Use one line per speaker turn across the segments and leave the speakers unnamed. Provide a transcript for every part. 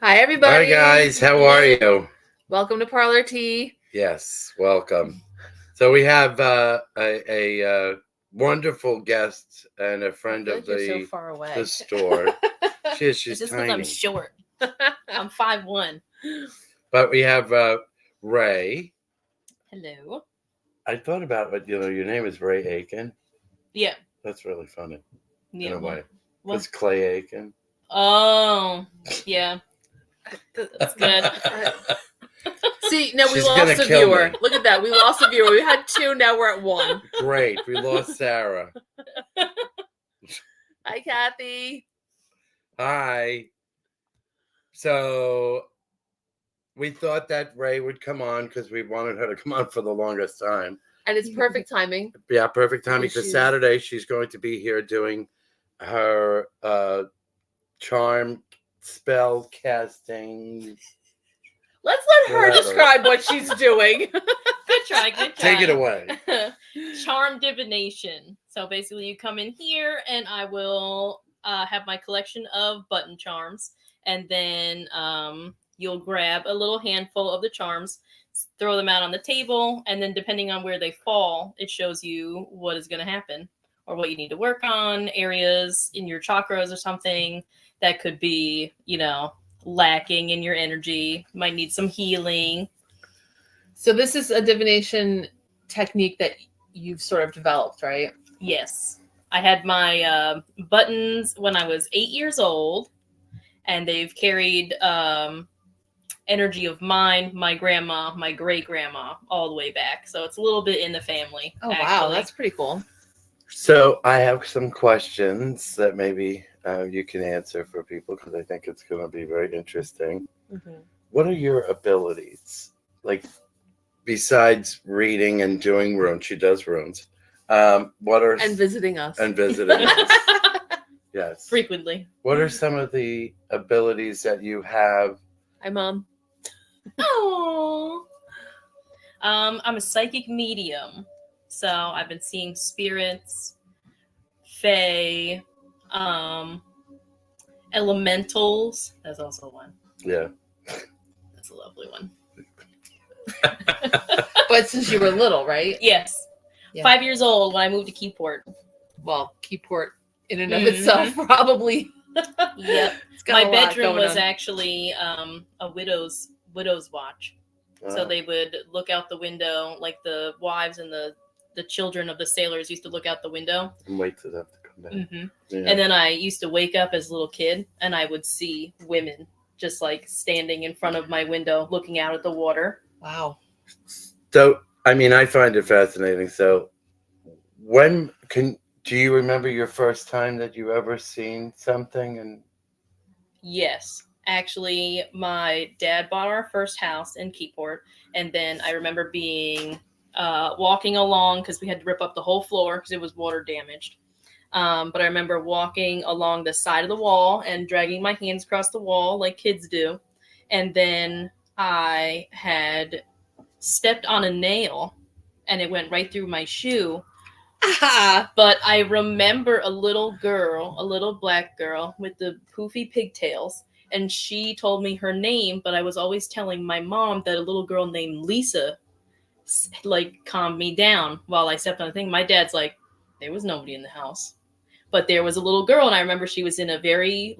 Hi, everybody.
Hi, guys. How are you?
Welcome to Parlour Tea.
Yes, welcome. So we have a wonderful guest and a friend of
You're so
the
far away.
the store. She's
It's just because
tiny.
I'm short. I'm 5'1".
But we have Ray.
Hello.
I thought about it. Your name is RaeAnn.
Yeah.
That's really funny
Yeah.
in a way.
What?
It's Clay Aiken.
Oh, yeah. That's good.
See, now we
She's
lost
gonna
a
kill
viewer.
me.
Look at that. We lost a viewer. We had 2, now we're at 1.
Great. We lost Sarah.
Hi, Kathy.
Hi. So we thought that Ray would come on because we wanted her to come on for the longest time.
And it's perfect timing.
Yeah, perfect timing
Because
because
she's-
Saturday she's going to be here doing her charm spell casting.
Let's let her
Whatever.
describe what she's doing.
Good try. Good try.
Take it away.
Charm divination. So basically, you come in here, and I will have my collection of button charms, and then you'll grab a little handful of the charms, throw them out on the table, and then depending on where they fall, it shows you what is going to happen or what you need to work on, areas in your chakras or something that could be, lacking in your energy. Might need some healing.
So this is a divination technique that you've sort of developed, right?
Yes. I had my buttons when I was 8 years old, and they've carried energy of mine, my grandma, my great-grandma, all the way back. So it's a little bit in the family.
Oh,
actually.
wow. That's pretty cool.
So I have some questions that maybe you can answer for people because I think it's going to be very interesting.
Mm-hmm.
What are your abilities? Like, besides reading and doing runes, she does runes. What are
And visiting us.
and visiting us? Yes.
Frequently.
What are some of the abilities that you have?
Hi, Mom.
Oh. I'm a psychic medium. So I've been seeing spirits, fae, elementals. That's also one.
Yeah.
That's a lovely one.
But since you were little, right?
Yes.
Yeah.
5 years old when I moved to Keyport.
Well, Keyport in and of
Mhm.
itself probably.
Yep.
It's got
My
a lot
bedroom
going
was
on.
actually a widow's watch. So they would look out the window, like the wives and the children of the sailors used to look out the window.
And wait for them to come back.
Mm-hmm.
Yeah.
And then I used to wake up as a little kid, and I would see women just like standing in front of my window, looking out at the water.
Wow.
So, I mean, I find it fascinating. So, do you remember your first time that you ever seen something? And
Yes. Actually, my dad bought our first house in Keyport, and then I remember being walking along because we had to rip up the whole floor because it was water damaged. But I remember walking along the side of the wall and dragging my hands across the wall like kids do. And then I had stepped on a nail and it went right through my shoe. But I remember a little black girl with the poofy pigtails. And she told me her name, but I was always telling my mom that a little girl named Lisa calmed me down while I stepped on the thing. My dad's like, there was nobody in the house. But there was a little girl, and I remember she was in a very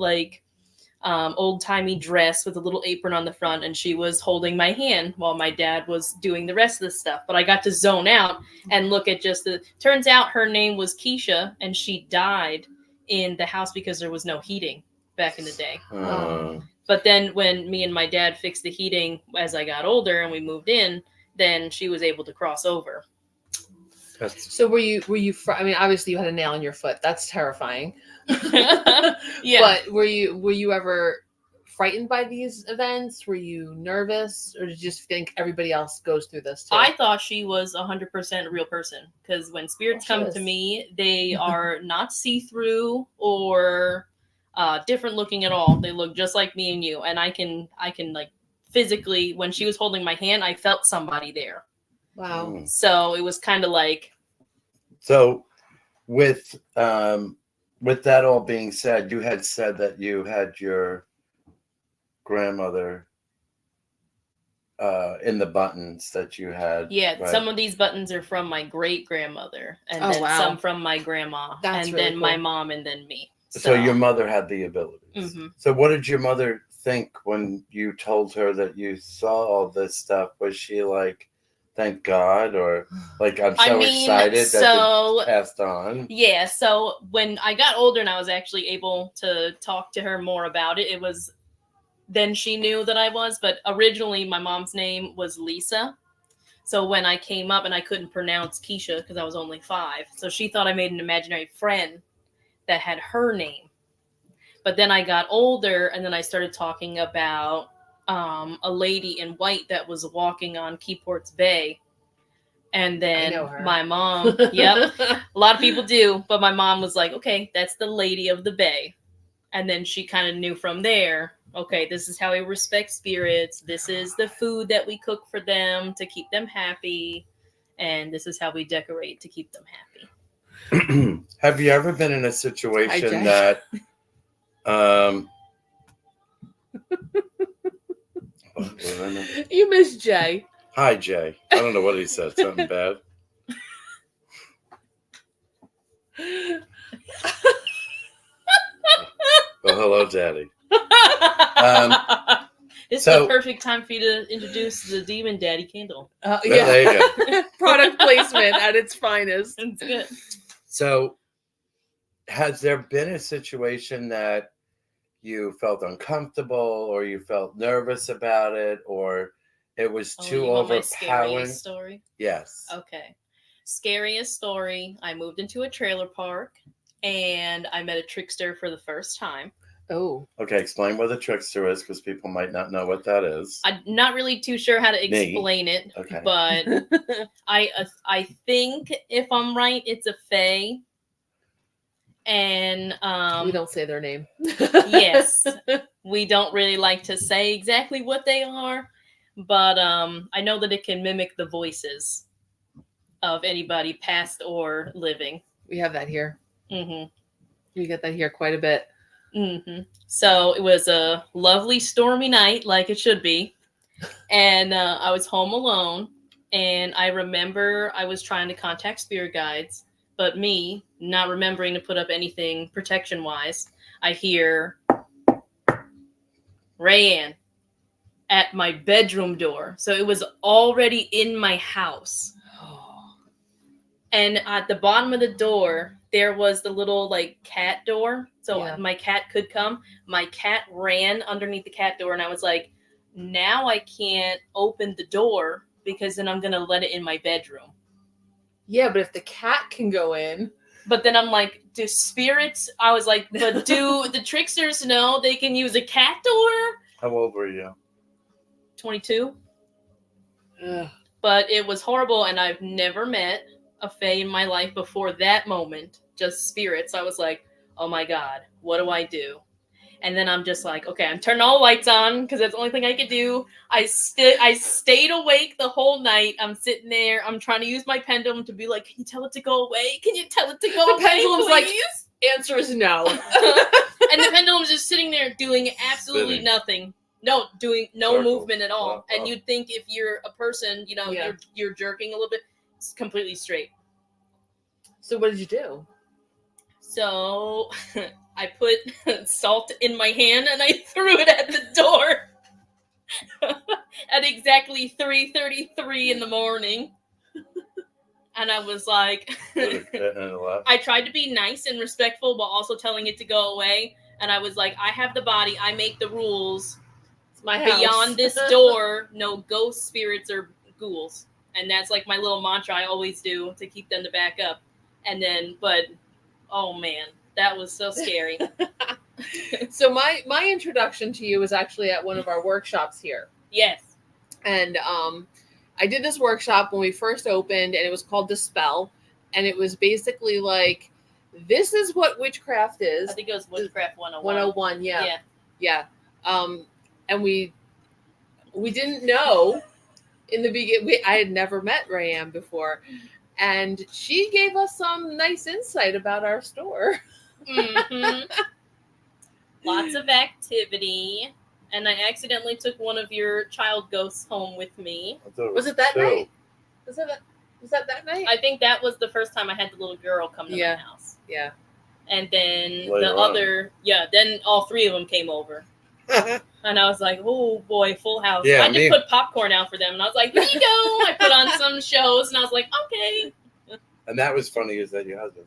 old-timey dress with a little apron on the front, and she was holding my hand while my dad was doing the rest of the stuff. But I got to zone out and look at turns out her name was Keisha, and she died in the house because there was no heating back in the day. But then when me and my dad fixed the heating as I got older and we moved in, then she was able to cross over.
So were you? I mean, obviously you had a nail in your foot. That's terrifying.
Yeah.
But were you ever frightened by these events? Were you nervous, or did you just think everybody else goes through this too?
I thought she was 100% a real person because when spirits come to me, they are not see-through or different looking at all. They look just like me and you, and I can like physically, when she was holding my hand, I felt somebody there.
Wow.
So it was kind of like.
So with that all being said, you had said that you had your grandmother in the buttons that you had.
Yeah,
right?
some of these buttons are from my great grandmother, and
Oh,
then
wow.
some from my grandma,
That's
and
really
then my
cool.
mom, and then me.
So your mother had the abilities.
Mhm.
So what did your mother think when you told her that you saw all this stuff? Was she like, "Thank God," or like, "I'm so excited that it passed on"?
Yeah. So when I got older and I was actually able to talk to her more about it, it was then she knew that I was. But originally, my mom's name was Lisa. So when I came up and I couldn't pronounce Keisha because I was only 5, so she thought I made an imaginary friend that had her name. But then I got older and then I started talking about a lady in white that was walking on Keyport's Bay. And then
I know her.
my mom, yep, a lot of people do, but my mom was like, okay, that's the lady of the bay. And then she kind of knew from there, okay, this is how we respect spirits. This is the food that we cook for them to keep them happy. And this is how we decorate to keep them happy.
Have you ever been in a situation
Jay.
that
You miss Jay.
Hi, Jay. I don't know what he said. Something bad. Well, hello, Daddy.
It's the perfect time for you to introduce the Demon Daddy candle.
Yeah.
There you go.
Product placement at its finest.
It's good.
So, has there been a situation that you felt uncomfortable or you felt nervous about it or it was too
you want my
overpowering?
scariest story?
Yes.
Okay. Scariest story. I moved into a trailer park and I met a trickster for the first time.
Oh.
Okay, explain what a trickster is because people might not know what that is.
I'm not really too sure how to explain it,
Okay.
but I think if I'm right, it's a fae. And
we don't say their name.
Yes, we don't really like to say exactly what they are, but I know that it can mimic the voices of anybody past or living.
We have that here.
Mm-hmm.
We get that here quite a bit.
Mm-hmm. So it was a lovely stormy night, like it should be, and I was home alone, and I remember I was trying to contact spirit guides, but me not remembering to put up anything protection-wise, I hear RaeAnn at my bedroom door. So it was already in my house. And at the bottom of the door, there was the little like cat door. So my cat could come. My cat ran underneath the cat door and I was like, now I can't open the door because then I'm going to let it in my bedroom.
Yeah, but if the cat can go in.
But then I'm like, do spirits? I was like, but do the tricksters know they can use a cat door?
How old were you?
22.
Ugh.
But it was horrible and I've never met a fae in my life before that moment, just spirits. I was like, oh my God, what do I do? And then I'm just like, okay, I'm turning all the lights on because that's the only thing I could do. I stayed awake the whole night. I'm sitting there. I'm trying to use my pendulum to be like, can you tell it to go away? Can you tell it to go away,
The pendulum's
please?
like, answer is no.
And the pendulum's just sitting there doing absolutely
Spinning.
nothing. No, doing no
Circles.
movement at all.
Wow.
And you'd think if you're a person, you know, you're jerking a little bit, it's completely straight.
So what did you do?
So I put salt in my hand and I threw it at the door at exactly 3:33 in the morning. And I was like, I tried to be nice and respectful while also telling it to go away. And I was like, I have the body. I make the rules.
It's my house.
Beyond this door, no ghost spirits or ghouls. And that's like my little mantra I always do to keep them to back up. And then, but, oh man, that was so scary.
So my introduction to you was actually at one of our workshops here.
Yes.
And I did this workshop when we first opened, and it was called Dispel. And it was basically like, this is what witchcraft is.
I think it was Witchcraft 101.
101, yeah. And we didn't know in the beginning. I had never met RaeAnn before. And she gave us some nice insight about our store.
Mm-hmm. Lots of activity. And I accidentally took one of your child ghosts home with me.
Was it that night? Was that night?
I think that was the first time I had the little girl come to my house.
Yeah.
And then
Later
then all three of them came over. And I was like, oh boy, full house.
Yeah,
I just put popcorn out for them. And I was like, here you go. I put on some shows and I was like, okay.
And that was funny is that your husband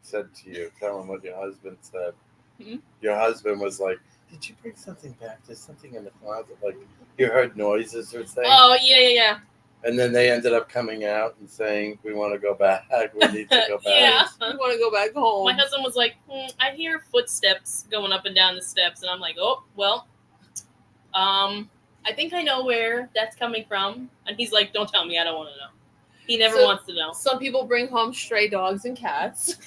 said to you, tell him what your husband said.
Mm-hmm.
Your husband was like, did you bring something back? There's something in the closet. Like, you heard noises or things.
Oh, yeah.
And then they ended up coming out and saying, we want to go back. We need to go back.
Yeah.
We want to go back home.
My husband was like, I hear footsteps going up and down the steps. And I'm like, oh, well, I think I know where that's coming from. And he's like, don't tell me. I don't want to know. He never wants to know.
Some people bring home stray dogs and cats.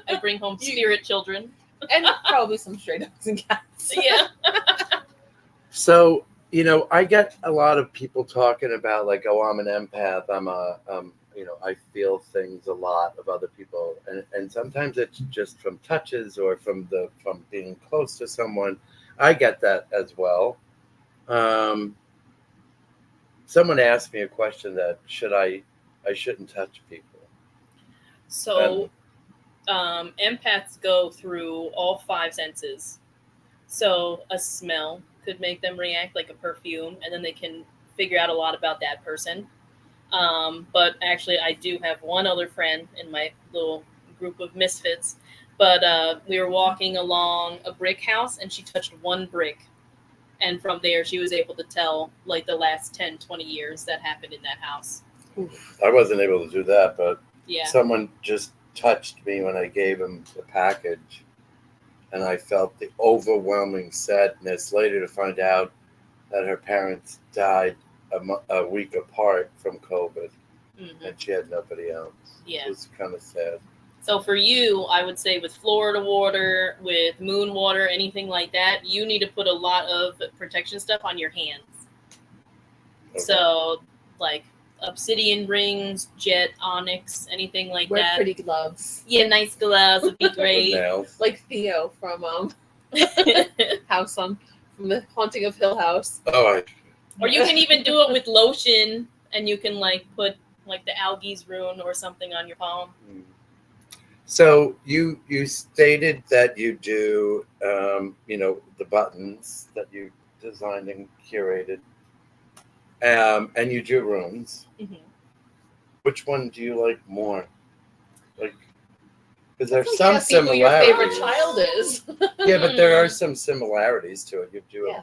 I bring home spirit children.
And probably some stray dogs and cats.
Yeah.
So, I get a lot of people talking about like, oh, I'm an empath. I feel things a lot of other people. And sometimes it's just from touches or from being close to someone. I get that as well. Someone asked me a question that I shouldn't touch people.
So, empaths go through all five senses. So a smell could make them react, like a perfume, and then they can figure out a lot about that person. But actually, I do have one other friend in my little group of misfits. But we were walking along a brick house, and she touched one brick. And from there, she was able to tell, like, the last 10, 20 years that happened in that house.
I wasn't able to do that, but
yeah.
Someone just touched me when I gave him the package. And I felt the overwhelming sadness later to find out that her parents died a week apart from COVID. Mm-hmm. And she had nobody else.
Yeah.
It was kind of sad.
So for you, I would say with Florida water, with moon water, anything like that, you need to put a lot of protection stuff on your hands. Okay. So like obsidian rings, jet, onyx, anything like that.
Wear pretty gloves.
Yeah, nice gloves would be great.
Like Theo from House from the Haunting of Hill House.
Oh,
or you can even do it with lotion, and you can like put like the algae's rune or something on your palm.
So you stated that you do, the buttons that you designed and curated, and you do runes. Mm-hmm. Which one do you like more? Like, because there's some similarities. Who your
favorite child is.
Yeah, but there are some similarities to it. You do it.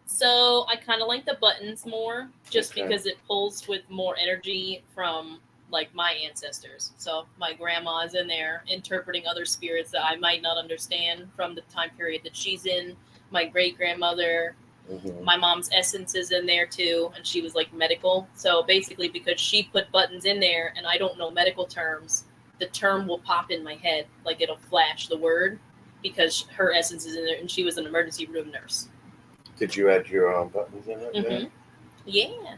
So I kind of like the buttons more, just because it pulls with more energy from like my ancestors. So my grandma is in there interpreting other spirits that I might not understand from the time period that she's in. My great grandmother, my mom's essence is in there too, and she was like medical. So basically, because she put buttons in there, and I don't know medical terms, the term will pop in my head, like it'll flash the word, because her essence is in there, and she was an emergency room nurse.
Did you add your own buttons in it?
Mm-hmm. Yeah.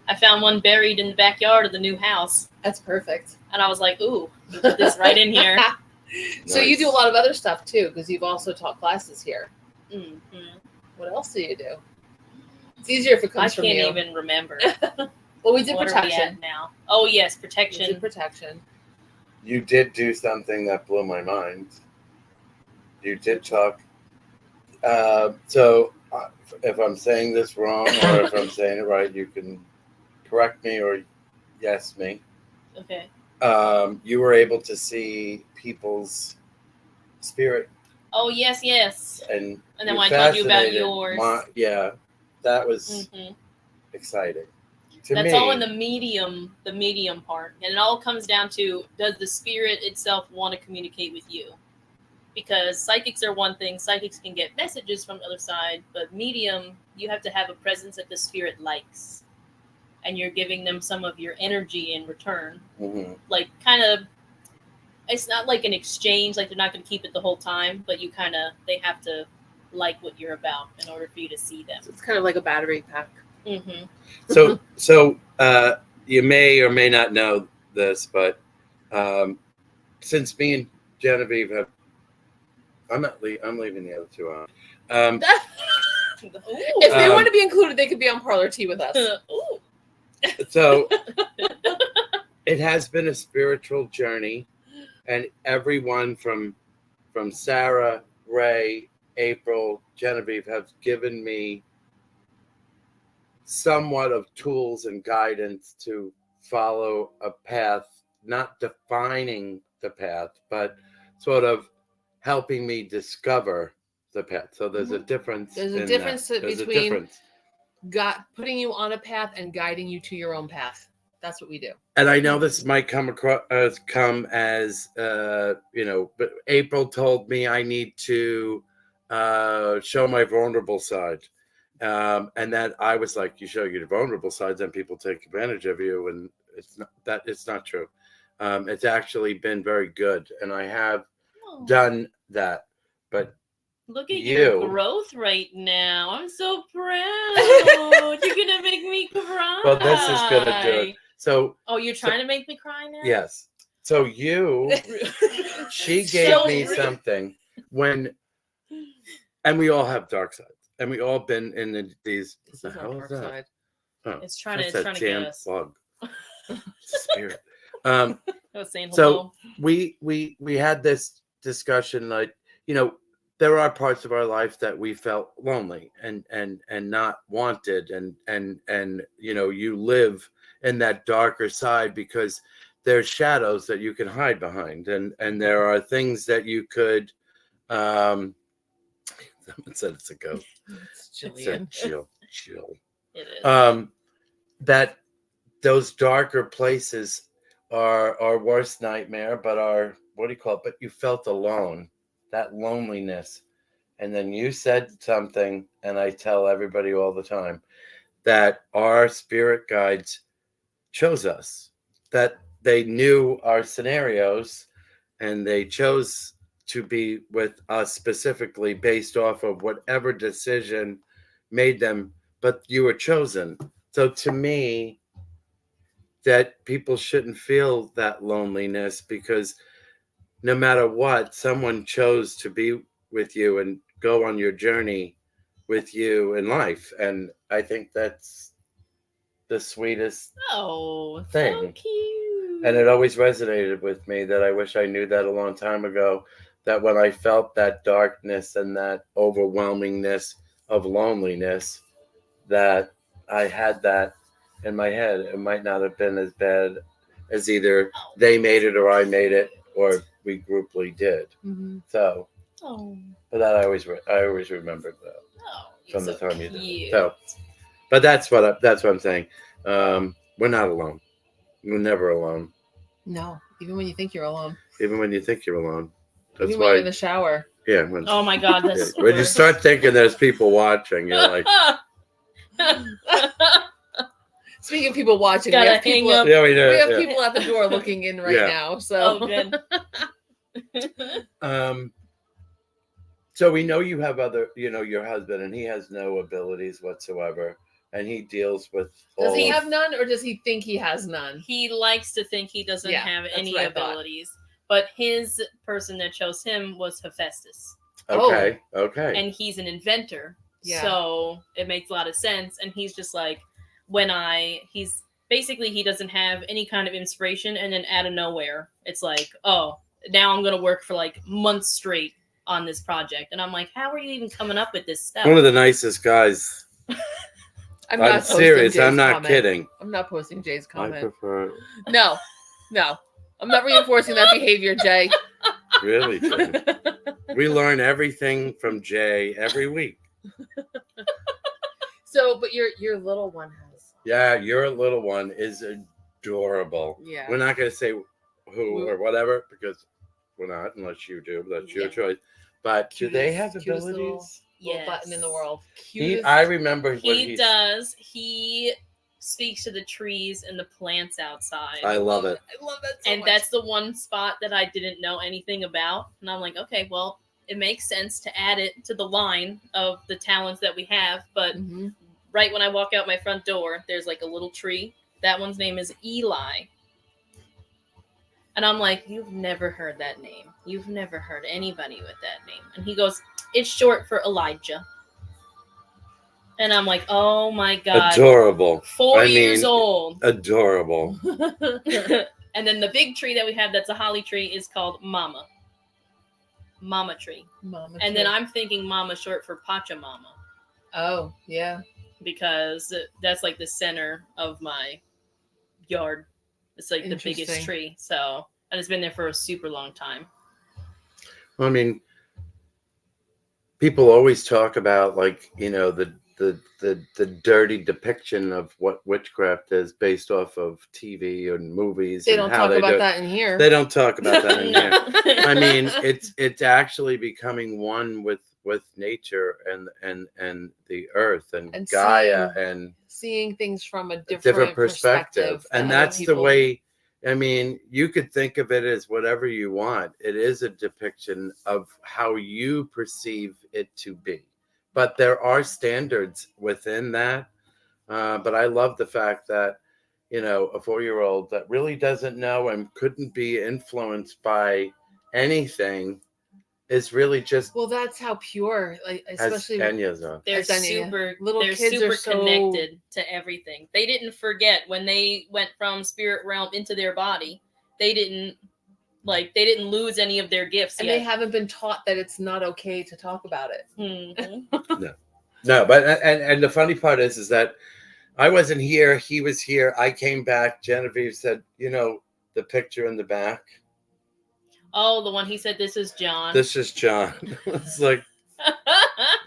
I found one buried in the backyard of the new house.
That's perfect.
And I was like, ooh, put this right in here.
So you do a lot of other stuff too, because you've also taught classes here.
Mm-hmm.
What else do you do? It's easier if it comes from you.
I can't even remember.
Well, we did
what
protection.
Are we at now? Oh, yes, protection.
We did protection.
You did do something that blew my mind. You did talk. So if I'm saying this wrong or if I'm saying it right, you can correct me or yes me.
Okay.
You were able to see people's spirit.
Oh, yes.
And
then when I told you about yours.
That was exciting.
That's all in the medium part. And it all comes down to, does the spirit itself want to communicate with you? Because psychics are one thing. Psychics can get messages from the other side. But medium, you have to have a presence that the spirit likes. And you're giving them some of your energy in return. Mm-hmm. Like, kind of, it's not like an exchange. Like, they're not going to keep it the whole time. But they have to like what you're about in order for you to see them.
So it's kind of like a battery pack.
Mm-hmm.
So you may or may not know this, but since me and Genevieve I'm leaving the other two
If they want to be included, they could be on Parlour Tea with us.
So it has been a spiritual journey, and everyone from Sarah, Ray, April, Genevieve have given me somewhat of tools and guidance to follow a path, not defining the path, but sort of helping me discover the path. So there's a difference.
There's a difference between putting you on a path and guiding you to your own path. That's what we do. And
I know this might come as but April told me I need to show my vulnerable side. And that I was like, you show your vulnerable sides, then people take advantage of you, and it's not true. It's actually been very good, and I have done that. But
look at your growth right now. I'm so proud. You're gonna make me cry.
Well, this is gonna do it. So,
you're trying to make me cry now?
Yes. So she gave me something and we all have dark sides. And we all been in these.
This is our dark side.
Oh, it's trying to get us.
Bug. Spirit.
I was saying hello.
So we had this discussion, like, there are parts of our life that we felt lonely and not wanted, and you live in that darker side because there's shadows that you can hide behind, and there are things that you could. Someone said it's a ghost.
It's Jillian.
Chill.
It is.
That those darker places are our worst nightmare, but what do you call it? But you felt alone, that loneliness. And then you said something, and I tell everybody all the time, that our spirit guides chose us, that they knew our scenarios, and they chose to be with us specifically based off of whatever decision made them, but you were chosen. So to me, that people shouldn't feel that loneliness, because no matter what, someone chose to be with you and go on your journey with you in life. And I think that's the sweetest thing.
So cute.
And it always resonated with me that I wish I knew that a long time ago, that when I felt that darkness and that overwhelmingness of loneliness, that I had that in my head. It might not have been as bad as either they made it or I made it or we grouply did.
Mm-hmm.
So, but that I always remembered that from the time you did. So, but that's what I'm saying. We're not alone. We're never alone.
No, even when you think you're alone.
Even when you think you're alone. That's
even
why
when you're in the shower.
Yeah.
Oh my God, that's
when you start thinking there's people watching, you're like.
Speaking of people watching,
we have people
up. Yeah, we do. We have people at the door looking in right now. So.
Oh,
good.
So we know you have your husband, and he has no abilities whatsoever, and he deals with.
Does he have none, or does he think he has none?
He likes to think he doesn't have any abilities, but his person that chose him was Hephaestus.
Okay.
And he's an inventor,
so
it makes a lot of sense. And he's just like, he's basically, he doesn't have any kind of inspiration, and then out of nowhere, it's like, oh, now I'm gonna work for like months straight on this project, and I'm like, how are you even coming up with this stuff?
One of the nicest guys. I'm serious. I'm not kidding.
I'm not posting Jay's comment.
I prefer.
No, I'm not reinforcing that behavior, Jay.
Really, Jay? We learn everything from Jay every week.
So, but your little one has.
Yeah, your little one is adorable.
Yeah.
We're not going to say who or whatever, because we're not, unless you do. That's your choice. But do they have abilities?
Little button in the world.
I remember
he does. He speaks to the trees and the plants outside.
I love it.
I love that so
and
much.
That's the one spot that I didn't know anything about. And I'm like, okay, well, it makes sense to add it to the line of the talents that we have. But right when I walk out my front door, there's like a little tree. That one's name is Eli. And I'm like, you've never heard that name. You've never heard anybody with that name. And he goes, It's short for Elijah. And I'm like, oh my God.
Adorable.
4 years old.
Adorable.
And then the big tree that we have that's a holly tree is called Mama. Mama tree.
Mama
And
tree.
then I'm thinking Mama short for Pachamama.
Oh, yeah.
Because that's like the center of my yard. It's like the biggest
Interesting.
tree. So, and it's been there for a super long time.
I mean, people always talk about, like, you know, the dirty depiction of what witchcraft is based off of TV and movies.
They
and
don't
how
talk
they
about
do.
that in here.
They don't talk about that in here. I mean,
No.
it's actually becoming one with nature and the earth and Gaia and
seeing things from a
different perspective.
than
And
other
that's the
people.
way. I mean, you could think of it as whatever you want. It is a depiction of how you perceive it to be. But there are standards within that. But I love the fact that, you know, a 4-year-old that really doesn't know and couldn't be influenced by anything is really just,
Well, that's how pure, like,
as
especially
Enya's on.
They're
As I knew,
super
little
they're
kids
super
are so-
connected to everything. They didn't forget when they went from spirit realm into their body. They didn't lose any of their gifts
and
yet.
they haven't been taught that it's not okay to talk about it.
Mhm.
No, but and the funny part is that I wasn't here. He was here. I came back. Genevieve said, you know, the picture in the back.
Oh, the one he said, "This is John."
This is John. It's like,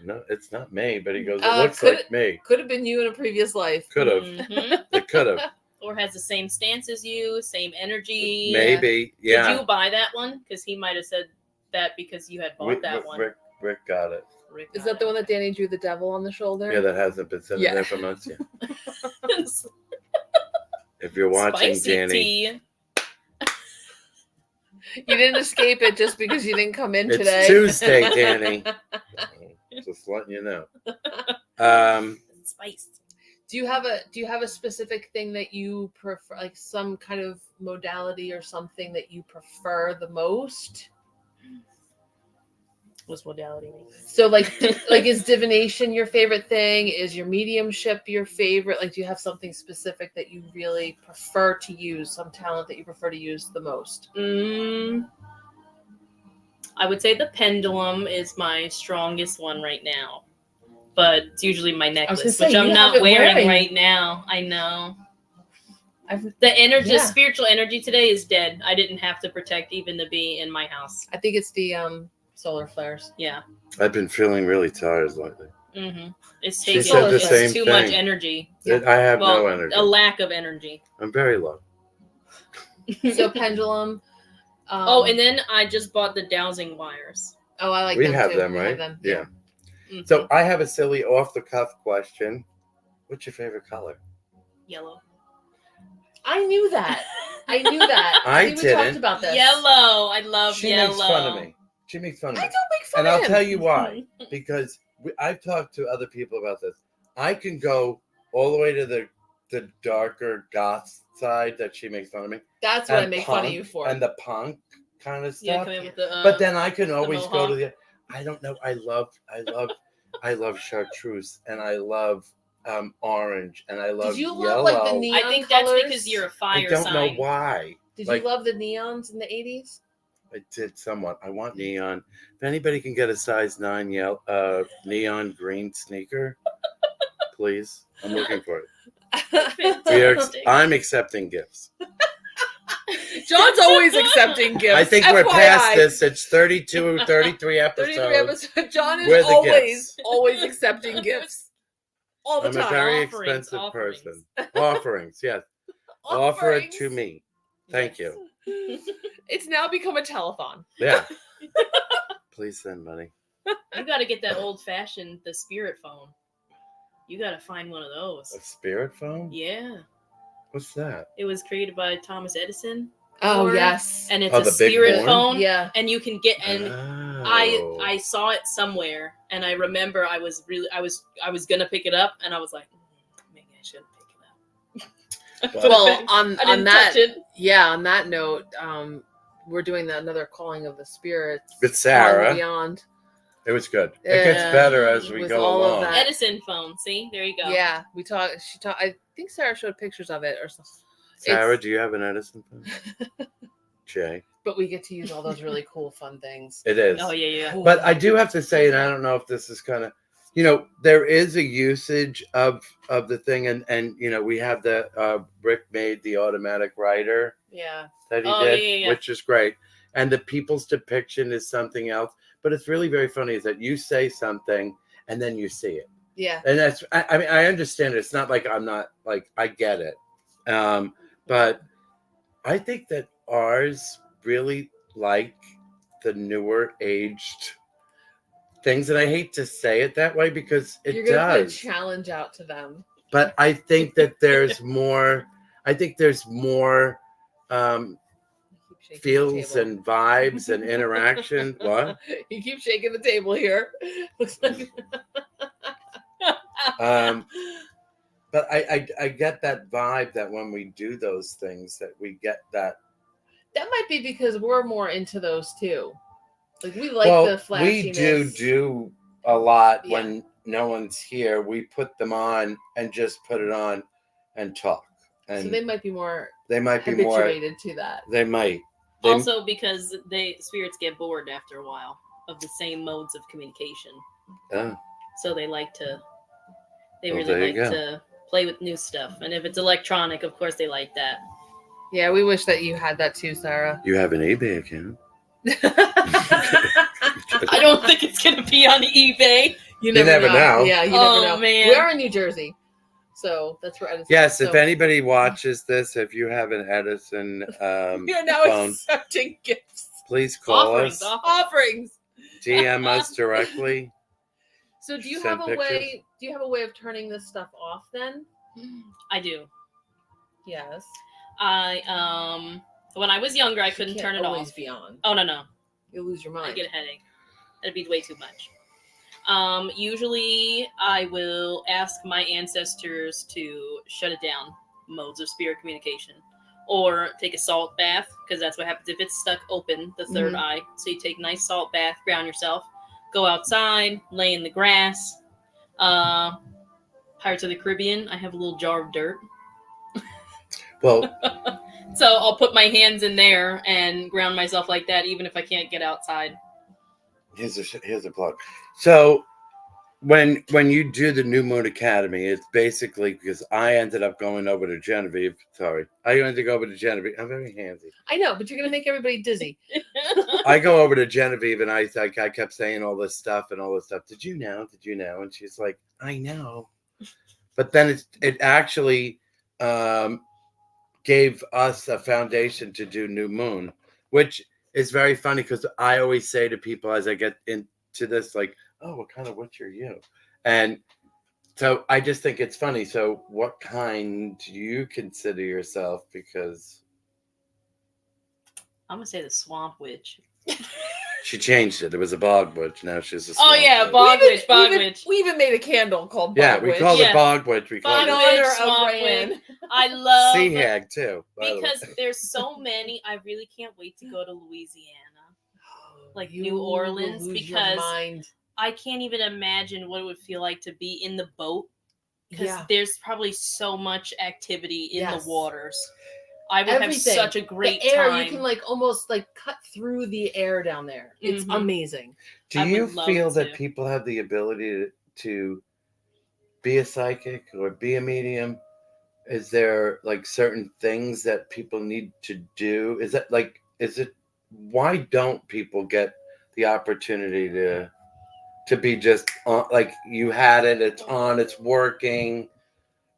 no, it's not me. But he goes, it looks
could
like me.
Could have been you in a previous life.
Could have.
Mhm.
It could have.
Or has the same stance as you, same energy.
Maybe. Yeah.
Did you buy that one? Because he might have said that because you had bought that one.
Rick got it.
Rick
Is
got
that the
it.
one that Danny drew the devil on the shoulder?
Yeah, that hasn't been sitting
Yeah.
there for months. Yeah. If you're watching,
Spicy
Danny,
tea.
You didn't escape it just because you didn't come in
it's
today.
Tuesday, Danny. Just letting you know.
Spice.
Do you have a specific thing that you prefer, like some kind of modality or something that you prefer the most?
What's modality?
So like is divination your favorite thing? Is your mediumship your favorite? Like, do you have something specific that you really prefer to use, some talent that you prefer to use the most?
I would say the pendulum is my strongest one right now. But it's usually my necklace,
say,
which I'm
you
not
have it
wearing right now. I know. The energy,
Yeah.
the spiritual energy today is dead. I didn't have to protect even the bee in my house.
I think it's the solar flares.
Yeah.
I've been feeling really tired lately.
Mm-hmm. It's
She
taking
said the
it's
same
too
thing.
much energy.
Yeah.
I have
Well,
no energy.
a lack of energy.
I'm very low.
So pendulum.
And then I just bought the dowsing wires.
Oh, I like
We
them
have
too.
them,
We
right?
have them.
Yeah.
Mhm.
So I have a silly off-the-cuff question. What's your favorite color?
Yellow.
I knew that. I knew that.
I
think we talked
didn't.
about this.
Yellow. I love
She
yellow.
makes fun of me. She makes fun of
I
me.
don't make fun
And
of
I'll
him.
tell you why. Because I've talked to other people about this. I can go all the way to the darker goth side that she makes fun of me.
That's what I
and
make fun of
punk,
you for.
And the punk kind of
Yeah,
stuff.
come in with the,
But then I can always go
mohawk.
to the. I don't know. I love chartreuse, and I love orange, and I love
Did you
yellow.
love like the neon
I think
colors?
that's because you're a fire
I don't
sign.
know why.
Did
like-
you love the neons in the 80s?
I did somewhat. I want neon. If anybody can get a size 9 neon green sneaker, please. I'm looking for it. I'm accepting gifts.
John's always accepting gifts.
I think we're
FYI.
past this. It's 32, 33 episodes.
33 episodes. John is
We're the
always accepting gifts. All the
I'm
time.
a very
Offerings,
expensive
offerings.
person. Offerings, yes. Offer it to me. Thank you.
It's now become a telethon.
Yeah. Please send money.
You got to get that old fashioned, the spirit phone. You got to find one of those.
A spirit phone?
Yeah.
What's that?
It was created by Thomas Edison.
Oh,
Horn.
yes.
And it's
Oh,
a
the big
spirit
horn?
phone.
Yeah.
And you can get and
Oh.
I saw it somewhere and I remember I was gonna pick it up and I was like, maybe I shouldn't pick it up.
Well, on
I didn't
that,
touch it.
yeah, on that note, we're doing another calling of the spirits.
With
Calling
Sarah.
Beyond.
It was good. It gets better as we
with
go
all of
along.
that.
Edison phone. See, there you go.
Yeah, we talked. She talked. I think Sarah showed pictures of it or something.
Sarah, do you have an Edison phone? Jay.
But we get to use all those really cool, fun things.
It is.
Oh yeah.
Cool.
But I do have to say, and I don't know if this is kind of, there is a usage of the thing, and we have the Rick made the automatic writer
Yeah.
that he
Oh,
did,
yeah.
which is great. And the people's depiction is something else. But it's really very funny is that you say something and then you see it.
Yeah.
And that's, I mean, I understand it. It's not like I'm not, like, I get it. But I think that ours really like the newer aged things. And I hate to say it that way because it
You're gonna put a
does.
challenge out to them.
But I think that there's more,
You keep shaking the
feels
table.
and vibes and interaction. What?
You keep shaking the table here. Looks like.
But I get that vibe that when we do those things that we get that.
That might be because we're more into those too. Like we like the flashiness.
We do a lot
Yeah.
when no one's here. We put them on and just put it on and talk. And
So they might be more
habituated
to that.
They might.
Also, because spirits get bored after a while of the same modes of communication.
Oh.
So they like to. They
Well,
really
there you
like
go.
to play with new stuff, and if it's electronic, of course they like that.
Yeah, we wish that you had that too, Sarah.
You have an eBay account.
I don't think it's gonna be on eBay.
You never know.
Yeah, you
Oh,
never know.
man.
We are in New Jersey, so that's where Edison.
Yes,
so
if anybody watches this, if you have an Edison
we are now
phone,
accepting gifts,
please call
Offerings,
us.
offerings.
DM us directly.
So do you
Send
have a
pictures.
way? Do you have a way of turning this stuff off then?
I do.
Yes.
When I was younger, I
You
couldn't
can't
turn it
always
off.
be on.
Oh no.
You'll lose your
I
mind.
get a headache. That'd be way too much. Usually I will ask my ancestors to shut it down, modes of spirit communication, or take a salt bath, because that's what happens if it's stuck open, the third eye. So you take a nice salt bath, ground yourself, go outside, lay in the grass. Pirates of the Caribbean, I have a little jar of dirt.
Well,
So I'll put my hands in there and ground myself like that, even if I can't get outside.
here's a plug. So when you do the New Moon Academy, it's basically because I ended up going over to Genevieve. Sorry, I ended up over to Genevieve. I'm very handsy.
I know, but you're gonna make everybody dizzy.
I go over to Genevieve and I kept saying all this stuff. Did you know? Did you know? And she's like, I know. But then it actually gave us a foundation to do New Moon, which is very funny because I always say to people as I get into this, like, oh, what kind of witch are you? And so I just think it's funny. So what kind do you consider yourself? Because
I'm gonna say the swamp witch.
she changed it. It was a bog witch. Now she's a swamp
Oh yeah,
witch.
bog witch.
We even made a candle called
Yeah,
Bog
we
Witch.
call
Yeah.
it bog witch. We call
in
Bog
it
honor
witch,
of
swamp
RaeAnn.
witch. I love
sea hag too. by the way.
because there's so many. I really can't wait to go to Louisiana, like
You
New
will
Orleans,
lose your
because
mind.
I can't even imagine what it would feel like to be in the boat, because
Yeah.
there's probably so much activity in
Yes.
the waters. I would
Everything.
have such a great
the air,
time.
you can like almost like cut through the air down there. It's
Mhm.
amazing.
Do
I
you
would love
feel that
to.
people have the ability to be a psychic or be a medium? Is there like certain things that people need to do? Why don't people get the opportunity to be just on, like you had it, it's on, it's working?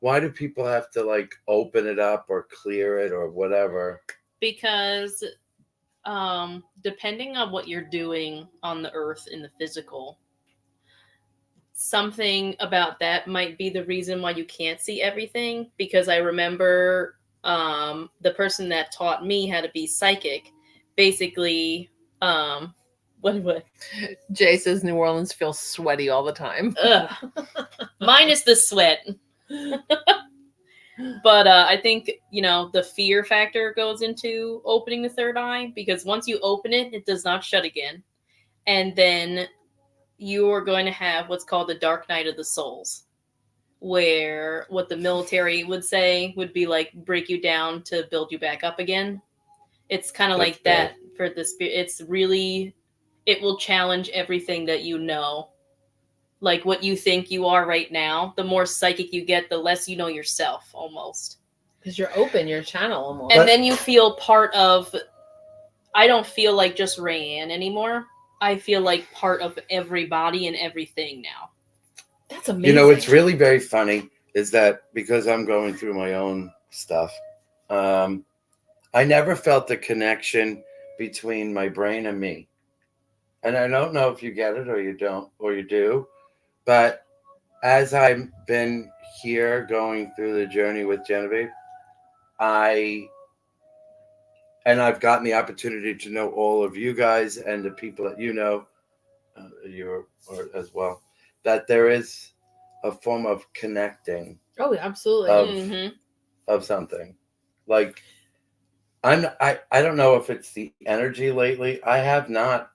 Why do people have to like open it up or clear it or whatever?
Because depending on what you're doing on the earth in the physical, something about that might be the reason why you can't see everything. Because I remember the person that taught me how to be psychic basically what
Jay says New Orleans feels sweaty all the time.
ugh, minus the sweat. But I think, the fear factor goes into opening the third eye, because once you open it, it does not shut again. And then you are going to have what's called the dark night of the souls, where what the military would say would be like break you down to build you back up again. It's kind of like that for the spirit. It's really, it will challenge everything that you know. Like what you think you are right now, the more psychic you get, the less you know yourself almost.
Because you're open, your channel almost.
And then you feel part of, I don't feel like just RaeAnn anymore. I feel like part of everybody and everything now.
That's amazing.
You know, it's really very funny is that because I'm going through my own stuff, I never felt the connection between my brain and me. And I don't know if you get it or you don't, or you do, but as I've been here going through the journey with Genevieve, I've gotten the opportunity to know all of you guys and the people that you know, or as well, that there is a form of connecting.
Oh, absolutely.
Of something. Like, I don't know if it's the energy lately. I have not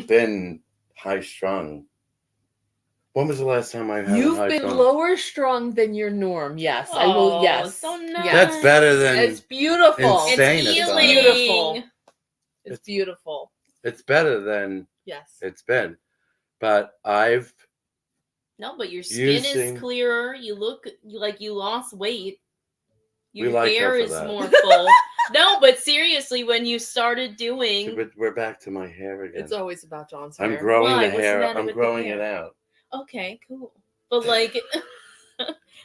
been high strung. When was the last time I had
You've
high
been
strung?
lower strung than your norm. Yes, I will. Yes,
so nice.
That's better than
it's beautiful.
insane.
It's
as fuck.
healing.
Beautiful. It's beautiful.
It's better than
Yes.
it's been, but I've
No, but your skin is clearer. You look like you lost weight. Your hair is more full. No, but seriously, when you started doing...
But we're back to my hair again.
It's always about John's hair.
I'm growing the hair. I'm growing it out.
Okay, cool. But like...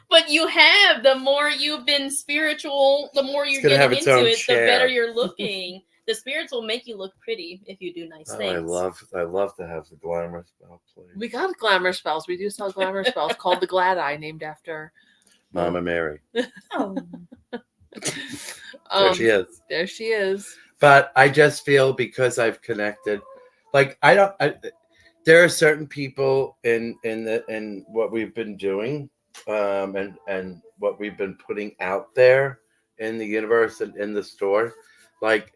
but you have, the more you've been spiritual, the more you're getting into it, the better you're looking. The spirits will make you look pretty if you do nice things.
I love to have the glamour spell play.
We got glamour spells. We do sell glamour spells called the Glad Eye, named after
Mama Mary.
Oh.
There she is.
There she is.
But I just feel because I've connected, like there are certain people in what we've been doing, and what we've been putting out there in the universe and in the store. Like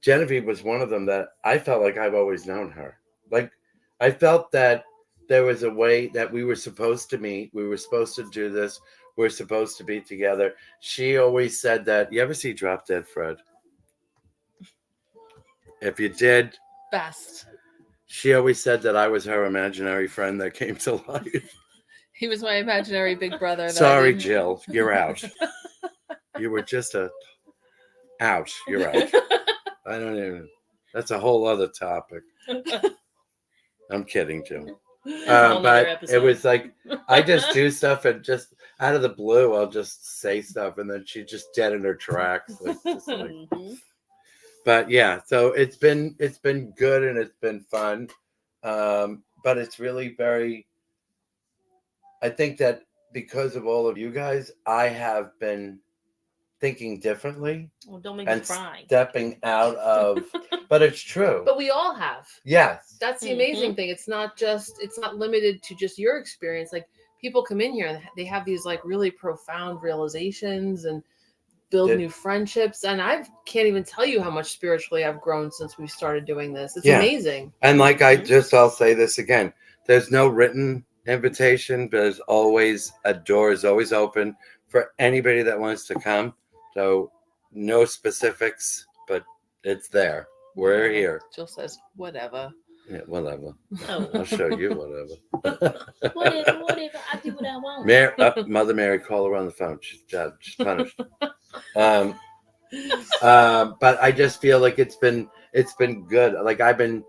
Genevieve was one of them that I felt like I've always known her. Like I felt that there was a way that we were supposed to meet. We were supposed to do this. We're supposed to be together. She always said that. You ever see Drop Dead Fred? If you did,
best.
She always said that I was her imaginary friend that came to life.
He was my imaginary big brother.
Sorry, Jill, you're out. You were just out. You're out. I don't even. That's a whole other topic. I'm kidding, Jill. But it was like I just do stuff and just out of the blue, I'll just say stuff, and then she just dead in her tracks. But yeah, so it's been good and it's been fun, but it's really very. I think that because of all of you guys, I have been thinking differently.
Well, don't make me cry.
Stepping out of, but it's true.
But we all have.
Yes,
that's the amazing thing. It's not limited to just your experience. Like people come in here and they have these like really profound realizations and build new friendships. And I can't even tell you how much spiritually I've grown since we started doing this. It's amazing.
And like I'll say this again. There's no written invitation, but there's always a door is always open for anybody that wants to come. So no specifics, but it's there. We're here.
Jill says, whatever.
Yeah, whatever. Oh. I'll show you whatever.
whatever. I do what I want.
Mother Mary, call her on the phone. She's punished. But I just feel like it's been good. Like I've been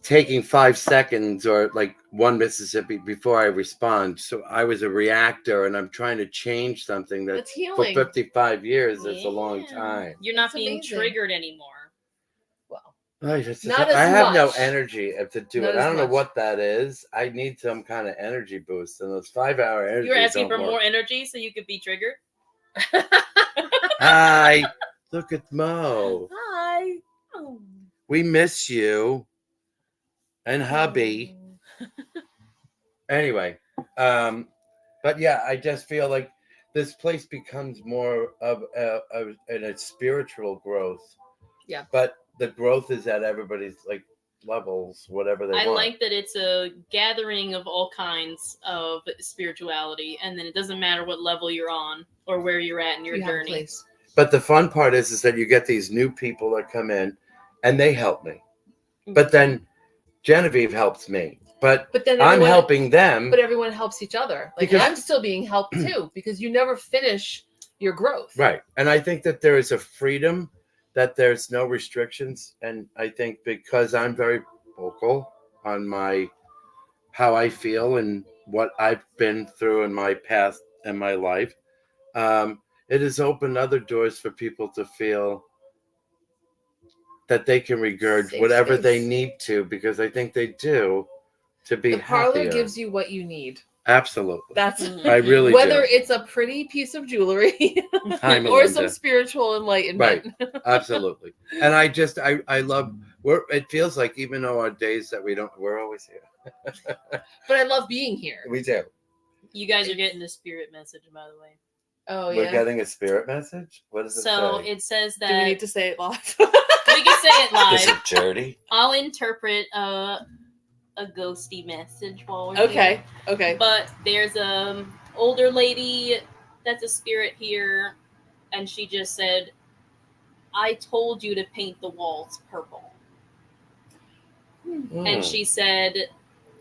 taking 5 seconds or like one Mississippi before I respond. So I was a reactor and I'm trying to change something that's for 55 years. It's a long time.
You're not being triggered anymore.
Well,
I have no energy to do it. I don't know what that is. I need some kind of energy boost, and those 5-hour energy.
You're asking for more energy so you could be triggered?
Hi. Look at Mo.
Hi.
Oh.
We miss you. And hubby. Anyway, but yeah, I just feel like this place becomes more of a spiritual growth.
Yeah.
But the growth is that everybody's like levels, whatever they
I
want.
like that it's a gathering of all kinds of spirituality, and then it doesn't matter what level you're on or where you're at in your
You have a
journey.
place.
But the fun part is that you get these new people that come in, and they help me. But then Genevieve helps me. But
then
I'm
everyone,
helping them.
But everyone helps each other. Like
Because-
I'm still being helped too, because you never finish your growth.
Right. And I think that there is a freedom, that there's no restrictions. And I think because I'm very vocal on how I feel and what I've been through in my past and my life, it has opened other doors for people to feel that they can regurg
Safe
whatever
space.
they need to, because I think they do, to be
The parlor
happier.
gives you what you need.
Absolutely.
That's
I really
whether
do.
it's a pretty piece of jewelry
Hi,
or
Melinda.
some spiritual enlightenment.
Right. Absolutely. And I love, it feels like even though our days that we're always here.
But I love being here.
We do.
You guys are getting the spirit message, by the way.
Oh
We're
yeah.
getting a spirit message? What does it
So
say?
it says
Do we
that
need to say it live?
we can say it live.
Is it dirty?
I'll interpret a ghosty message while we're
Okay.
here.
Okay.
But there's a older lady that's a spirit here, and she just said, "I told you to paint the walls purple." And she said,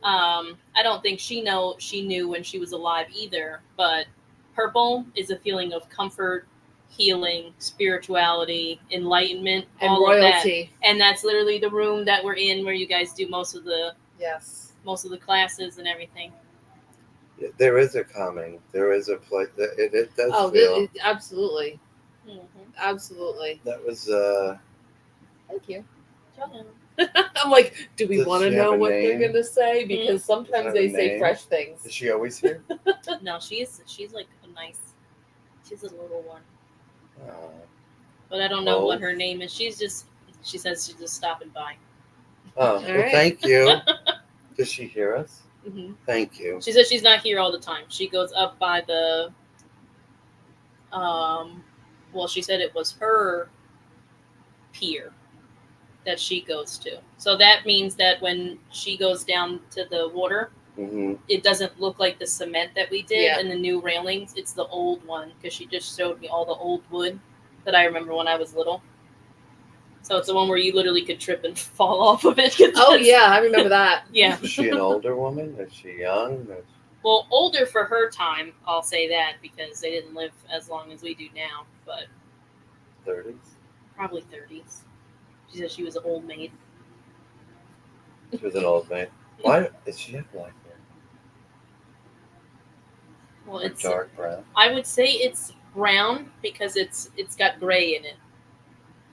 I don't think she knew when she was alive either, but purple is a feeling of comfort, healing, spirituality, enlightenment,
And
all of that.
royalty.
And that's literally the room that we're in, where you guys do most of the classes and everything.
There is a calming. There is a place that it does
Oh,
feel.
absolutely.
Mm-hmm.
Absolutely.
That was
Thank you. I'm like, do we
Does
want to
she have
know
a
what they're
name?
gonna say? Because sometimes
have
they
a
say
name?
fresh things.
Is she always here?
No, she's like she's a little one,
Oh.
but I don't know what
Oh.
her name is. She says she's just stopping by.
Oh, well,
right.
thank you. Does she hear us?
Mm-hmm.
Thank you.
She says she's not here all the time. She goes up by the, well, she said it was her pier that she goes to. So that means that when she goes down to the water,
Mm-hmm.
it doesn't look like the cement that we did
Yeah.
and the new railings. It's the old one, because she just showed me all the old wood that I remember when I was little. So it's the one where you literally could trip and fall off of it.
Oh yeah, I remember that.
Yeah.
Is she an older woman? Is she young?
Well, older for her time, I'll say that, because they didn't live as long as we do now, but
30s?
probably 30s. She said she was an old maid.
She was an old man. Why does she have black hair?
Well,
Or
it's
dark brown.
I would say it's brown because it's got gray in it.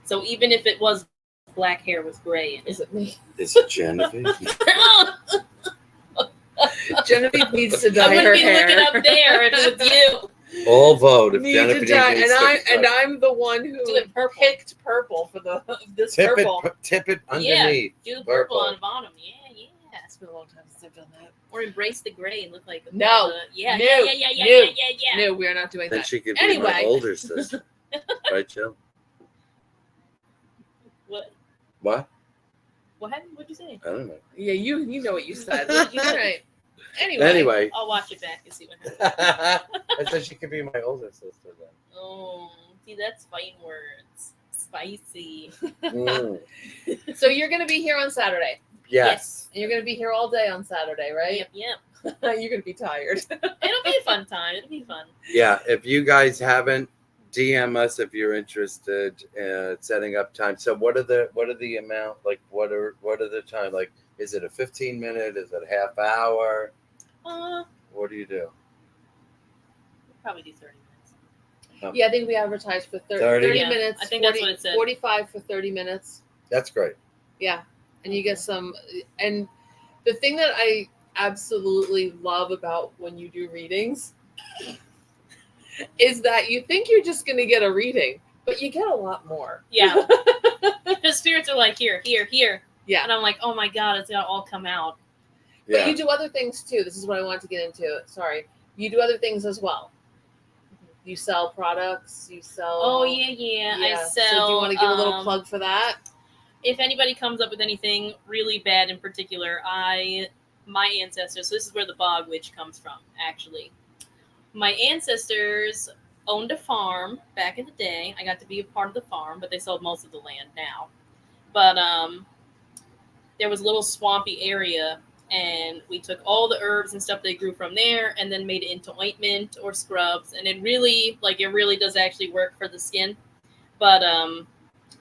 So even if it was black hair with gray in it.
Is it me?
Is it Genevieve?
Genevieve needs to
I
dye
wouldn't
her
be
hair.
looking up there if it was you.
All vote if
Need
Genevieve
to dye,
needs
and
to
I'm the one who
Do it purple.
picked purple for this
tip
purple.
it
Yeah,
underneath.
do the purple
Purple.
on the bottom. Yeah.
It's been a long time since I've done that.
Or embrace the gray and look like
No.
yeah.
No, we are not doing
Then
that.
she could be my
Anyway.
older sister. Right, Jill?
What?
What?
What happened? What'd you say?
I don't know.
Yeah, you know what you said. All right.
Anyway.
I'll watch it back and see what happens.
I said she could be my older sister then.
Oh, see, that's fighting words. Spicy.
Mm.
So you're going to be here on Saturday.
Yes.
And you're going to be here all day on Saturday, right?
Yep.
You're going to be tired.
It'll be a fun time. It'll be fun.
Yeah. If you guys haven't, DM us if you're interested in setting up time. So what are the amount, like what are the time? Like, is it a 15-minute? Is it a half hour? What do you do?
We'll probably do 30 minutes.
Yeah, I think we advertised for 30
30?
Yeah,
minutes.
I think that's what it said.
45 for 30 minutes.
That's great.
Yeah. And you get some. And the thing that I absolutely love about when you do readings is that you think you're just going to get a reading, but you get a lot more.
Yeah. The spirits are like, here.
Yeah.
And I'm like, oh my God, it's got to all come out.
But
Yeah.
you do other things too. This is what I wanted to get into. Sorry. You do other things as well. You sell products. You sell.
Oh, yeah. I sell.
So do you want to give a little plug for that?
if anybody comes up with anything really bad in particular, my ancestors, so this is where the bog witch comes from, actually. My ancestors owned a farm back in the day. I got to be a part of the farm, but they sold most of the land now. But there was a little swampy area, and we took all the herbs and stuff they grew from there and then made it into ointment or scrubs, and it really does actually work for the skin. But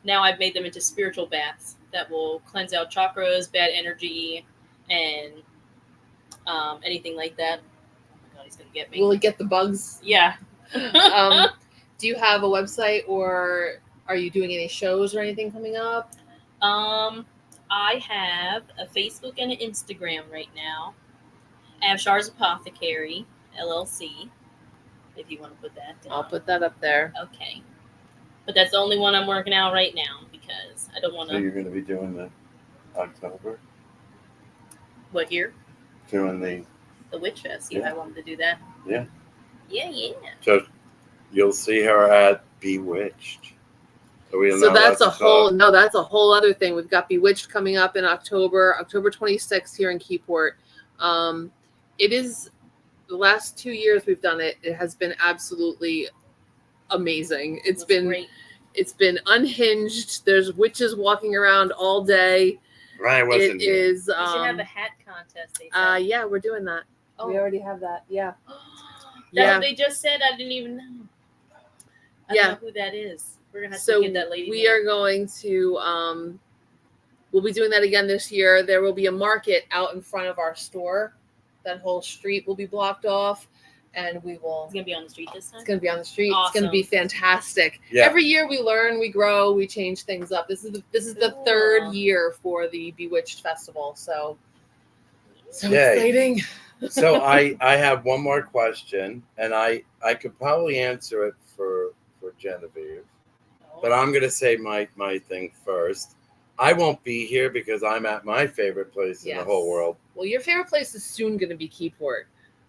now I've made them into spiritual baths that will cleanse out chakras, bad energy, and anything like that. Oh my god, he's gonna get me.
Will it get the bugs?
Yeah.
Do you have a website, or are you doing any shows or anything coming up?
I have a Facebook and an Instagram right now. I have Shar's Apothecary LLC. If you want to put that down.
I'll put that up there.
Okay. But that's the only one I'm working out right now because I don't want
So
to.
you're going to be doing the October?
What year?
Doing the
Witch Fest. Yeah,
Yeah.
I wanted to do that.
Yeah.
Yeah.
So you'll see her at Bewitched.
So that's a whole other thing. We've got Bewitched coming up in October 26th here in Keyport. It is the last 2 years we've done it. It has been absolutely amazing. It's been
great.
It's been unhinged. There's witches walking around all day.
Ryan wasn't
It
here.
is.
We should have a hat contest. They said.
Yeah, we're doing that.
Oh.
We already have that. Yeah.
That's
Yeah.
what they just said. I didn't even know. I
Yeah.
don't know who that is. We're gonna have
So
to get that lady.
we are going to. We'll be doing that again this year. There will be a market out in front of our store. That whole street will be blocked off, and we will.
It's gonna be on the street this time.
It's going to be on the street. It's going to be
Awesome.
fantastic.
Yeah.
Every year we learn, we grow, we change things up. This is the
Cool.
third year for the Bewitched Festival. So
Yay.
exciting.
So I have one more question, and I could probably answer it for Genevieve, but I'm going to say my thing first. I won't be here because I'm at my favorite place in the whole world.
Well, your favorite place is soon going to be Keyport.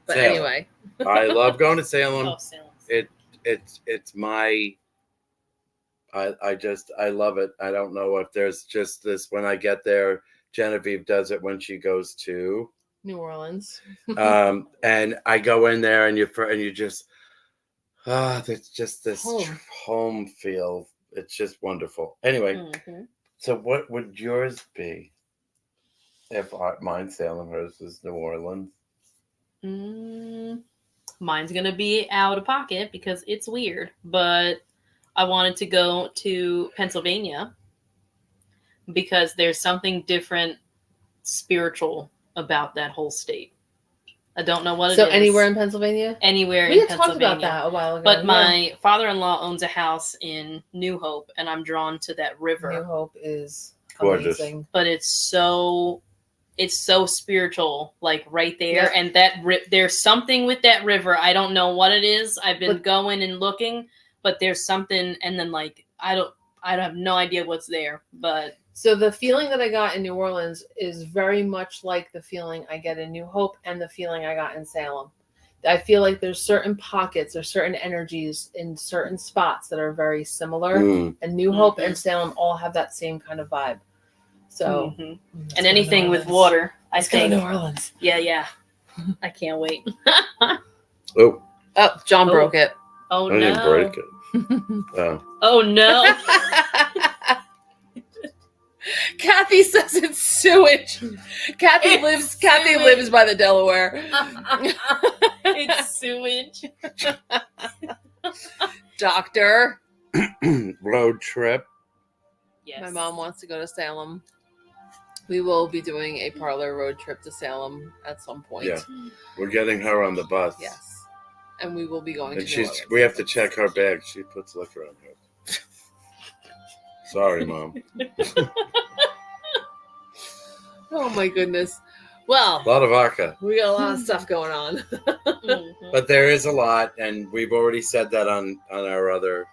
But
Salem.
anyway.
I love going to Salem.
Oh, Salem.
It's my I love it. I don't know if there's just this when I get there. Genevieve does it when she goes to
New Orleans.
and I go in there and you just there's just this home feel. It's just wonderful. Anyway, so what would yours be? If mine's Salem, hers is New Orleans.
Mine's gonna be out of pocket because it's weird, but I wanted to go to Pennsylvania because there's something different, spiritual about that whole state. I don't know what it is.
So anywhere in Pennsylvania?
Anywhere
We
in
had talked
Pennsylvania.
about that a while ago.
But my father-in-law owns a house in New Hope, and I'm drawn to that river.
New Hope is
Gorgeous.
amazing.
But it's so spiritual, like right there. Yeah. And that there's something with that river. I don't know what it is. I've been going and looking, but there's something. And then like I have no idea what's there. But
so the feeling that I got in New Orleans is very much like the feeling I get in New Hope and the feeling I got in Salem. I feel like there's certain pockets or certain energies in certain spots that are very similar. And New Hope and Salem all have that same kind of vibe. So,
and anything with water, I think.
New Orleans.
Yeah. I can't wait.
Oh,
John broke it.
Oh,
I didn't break it.
Oh, no.
Kathy says it's sewage. Kathy lives by the Delaware.
It's sewage.
Doctor.
Road trip.
Yes.
My mom wants to go to Salem. We will be doing a Parlour road trip to Salem at some point.
Yeah. We're getting her on the bus.
Yes. And we will be going
and
to New Orleans.
We have to check her bag. She puts liquor on her. Sorry, Mom.
Oh my goodness. Well,
a lot of vodka.
We got a lot of stuff going on.
But there is a lot, and we've already said that on our other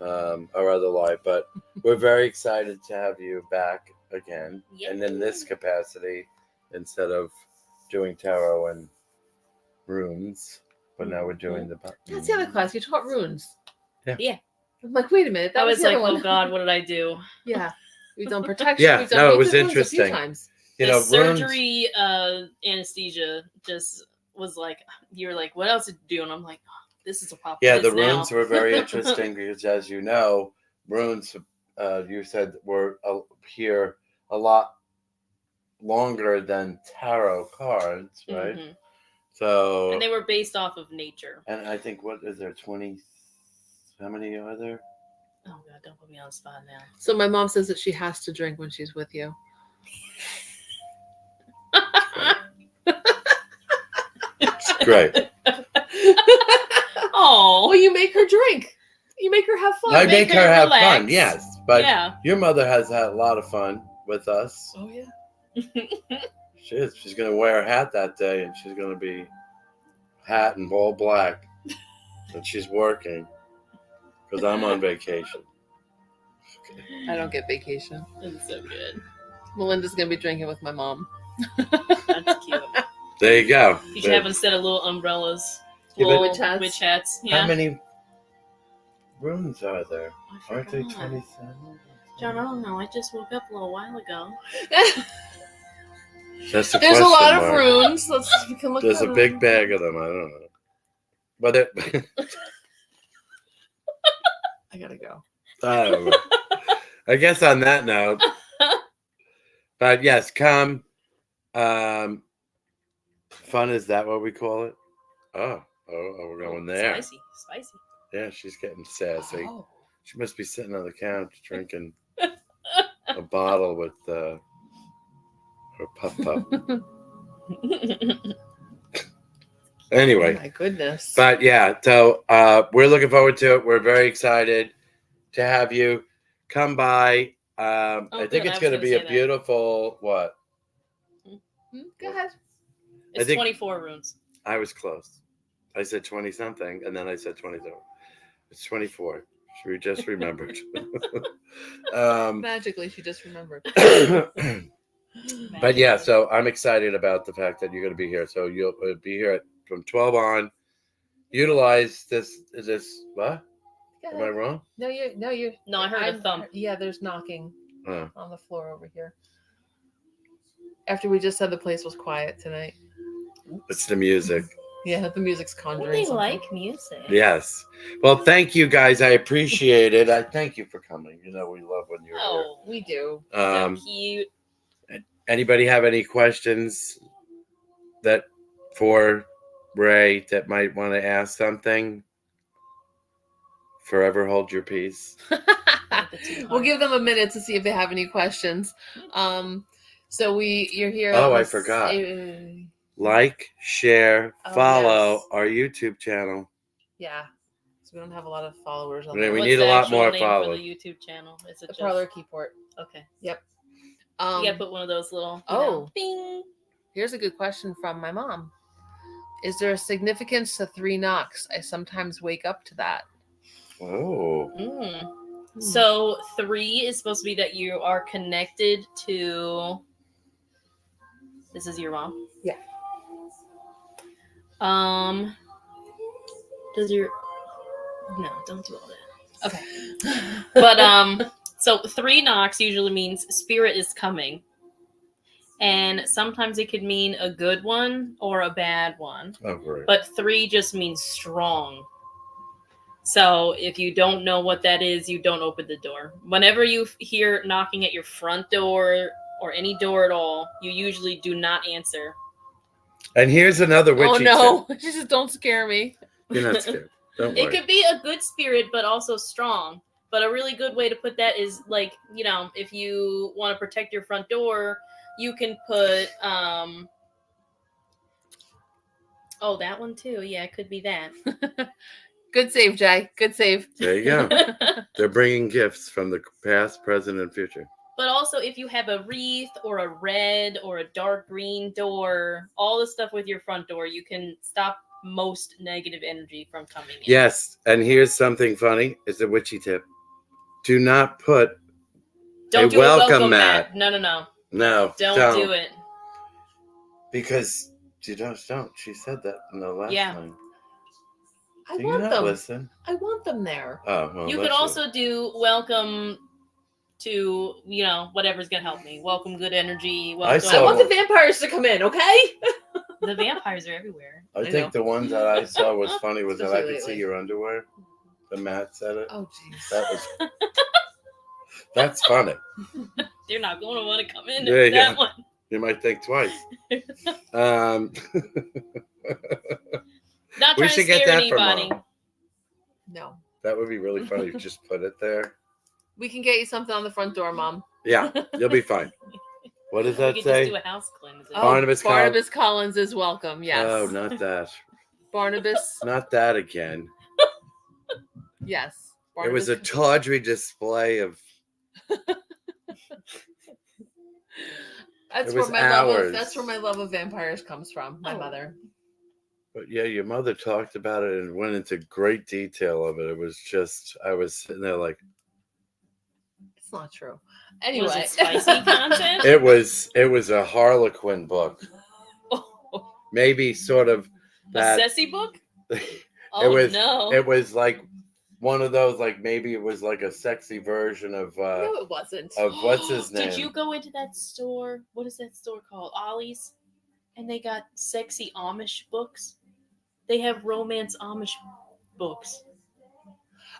live. But we're very excited to have you back again, and in this capacity, instead of doing tarot and runes. But now we're doing the.
That's the other class. You taught runes.
Yeah.
I'm like, wait a minute.
I was
the
like,
other one.
oh God, what did I do?
Yeah. We've done protection.
Yeah,
We've done
no, it
we've
was
done runes
interesting.
a few times.
You
the
know, runes.
surgery anesthesia just was like, you were like, what else did you do? And I'm like, oh, this is a pop.
Yeah,
quiz
the
now.
runes were very interesting because, as you know, runes, you said, were here a lot longer than tarot cards, right?
Mhm.
So,
And they were based off of nature.
and I think, what is there, 20, how many are there?
Oh God, don't put me on the spot now.
So my mom says that she has to drink when she's with you.
Great.
Oh,
Well, you make her drink. You make her have fun.
I make her have fun,
relax.
yes. But
yeah.
your mother has had a lot of fun with us.
Oh yeah.
She is. She's going to wear a hat that day, and she's going to be hat and all black. And she's working because I'm on vacation.
I don't get vacation.
That's so good.
Melinda's gonna be drinking with my mom.
That's cute.
There you go.
You should have, instead of little umbrellas,
Yeah,
little
witch hats.
Witch hats. Yeah.
How many rooms are there?
I
Aren't they
forgot.
27?
John, I don't know. I just woke up a little while ago.
That's the
There's a
question
lot
mark.
of runes. You can look.
There's
that
a big
up.
bag of them. I don't know. But
I gotta go.
I don't know. I guess on that note, but yes, come. Fun, is that what we call it? Oh, we're going there.
Spicy.
Yeah, she's getting sassy.
Oh.
She must be sitting on the couch drinking a bottle with her puff. Anyway,
Oh my goodness.
but yeah, so we're looking forward to it. We're very excited to have you come by. I
good.
think
I
it's
was
going to
gonna
be
say
a
that.
beautiful what?
Go ahead.
It's
think-
24 rooms.
I was close. I said 20 something, and then I said 22. It's 24. We just remembered.
Magically, she just remembered.
But yeah, so I'm excited about the fact that you're going to be here. So you'll be here from 12 on. Utilize this. Is this what?
Go
Am I
ahead.
wrong?
No, you.
No, I heard a thump.
Yeah, there's knocking
Oh.
on the floor over here. After we just said the place was quiet tonight.
It's the music.
Yeah, the music's
Well,
conjuring.
they
something.
like music.
Yes. Well, thank you guys. I appreciate it. I thank you for coming. You know, we love when you're
Oh,
We do.
here.
so cute.
Anybody have any questions that for Ray that might want to ask something? Forever hold your peace.
We'll give them a minute to see if they have any questions. So you're here.
Oh,
on
I
this-
forgot. Like, share,
Oh,
follow
yes.
our YouTube channel.
Yeah. So we don't have a lot of followers on
Yeah,
there.
we
What's
need a
the
lot
actual
more
name
followers.
for the YouTube channel? Is it
The
just
Parlour Keyport.
Okay?
Yep.
You gotta put one of those little.
Oh.
Bing.
Here's a good question from my mom. Is there a significance to 3 knocks? I sometimes wake up to that.
Oh.
So 3 is supposed to be that you are connected to. This is your mom.
Yeah.
Does your no? Don't do all that. Okay. But so 3 knocks usually means spirit is coming, and sometimes it could mean a good one or a bad one.
Oh, great.
But 3 just means strong. So if you don't know what that is, you don't open the door. Whenever you hear knocking at your front door or any door at all, you usually do not answer.
And here's another witchy
Oh no!
tip.
She just don't scare me.
You're not scared. Don't
It
worry.
could be a good spirit, but also strong. But a really good way to put that is like, you know, if you want to protect your front door, you can put, oh, that one too. Yeah, it could be that.
Good save, Jay. Good save.
There you go. They're bringing gifts from the past, present, and future.
But also, if you have a wreath or a red or a dark green door, all the stuff with your front door, you can stop most negative energy from coming in.
Yes, and here's something funny. It's a witchy tip. Do not put
Don't
a
do
welcome
a welcome
mat.
mat. No.
No,
Don't do it.
Because you don't. She said that in the last
Yeah.
line.
I
Do you
want
not
them.
listen?
I want them there.
Oh, well,
You could
that's
also do welcome to, whatever's gonna help me. Welcome good energy.
I
Welcome.
saw
I want the vampires to come in, okay?
The vampires are everywhere.
I
I
think
know.
the ones that I saw was funny was that I
Especially
could see
lately.
your underwear. The Matt said it.
Oh, jeez.
That was. That's funny.
They're not going to want to come in
Yeah,
that
yeah.
one.
You might think twice.
Not
We
trying to
should get
scare
that for
anybody.
Mom.
No.
That would be really funny. You just put it there.
We can get you something on the front door, Mom.
Yeah, you'll be fine. What does
We
that
could
say?
just do a house cleanse.
Oh,
Barnabas
Barnabas Collins is welcome. Yes.
Oh, not that.
Barnabas.
Not that again.
Yes.
It was a
Barnabas-
tawdry display of.
That's
it
where
was
my love of
hours.
that's where my love of vampires comes from. My
Oh.
mother.
But yeah, your mother talked about it and went into great detail of it. It was just, I was sitting there like,
It's not true.
Was
Anyway.
it spicy content?
it was a Harlequin book.
Oh,
Maybe sort of
a
that.
sassy book?
It
Oh,
was.
no.
It was like one of those, like maybe it was like a sexy version of
No, it wasn't.
what's his name?
Did you go into that store? What is that store called? Ollie's? And they got sexy Amish books. They have romance Amish books.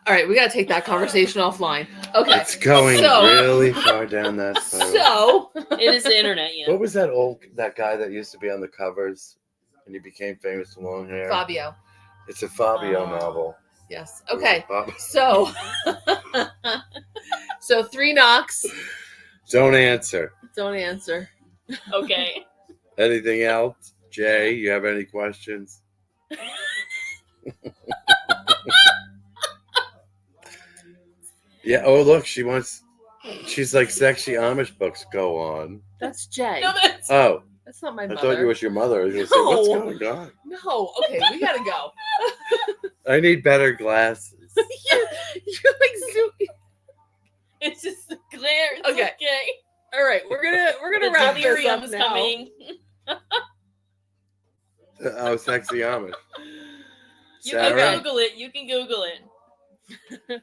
All right, we got to take that conversation offline. Okay.
It's going
So-
really far down that spiral.
So,
It is the internet,
What was that guy that used to be on the covers and he became famous with long hair?
Fabio.
It's a Fabio
Oh.
novel.
Yes. Okay.
Bob-
So, so 3 knocks.
Don't answer.
Don't answer.
Okay.
Anything else? Jay, you have any questions? Yeah. Oh, look, she's like sexy Amish books go on.
That's Jay.
No, that's
Oh,
That's not my
I
mother.
thought it was your mother. I was going to say, what's
No.
going on?
No. Okay, we gotta go.
I need better glasses.
You're like zooming.
it's just the glare. It's
Okay.
okay.
All right, we're gonna
The
wrap this up
delirium's
now.
coming.
Oh, sexy Amish.
You
Sarah,
can Google it. You can Google it.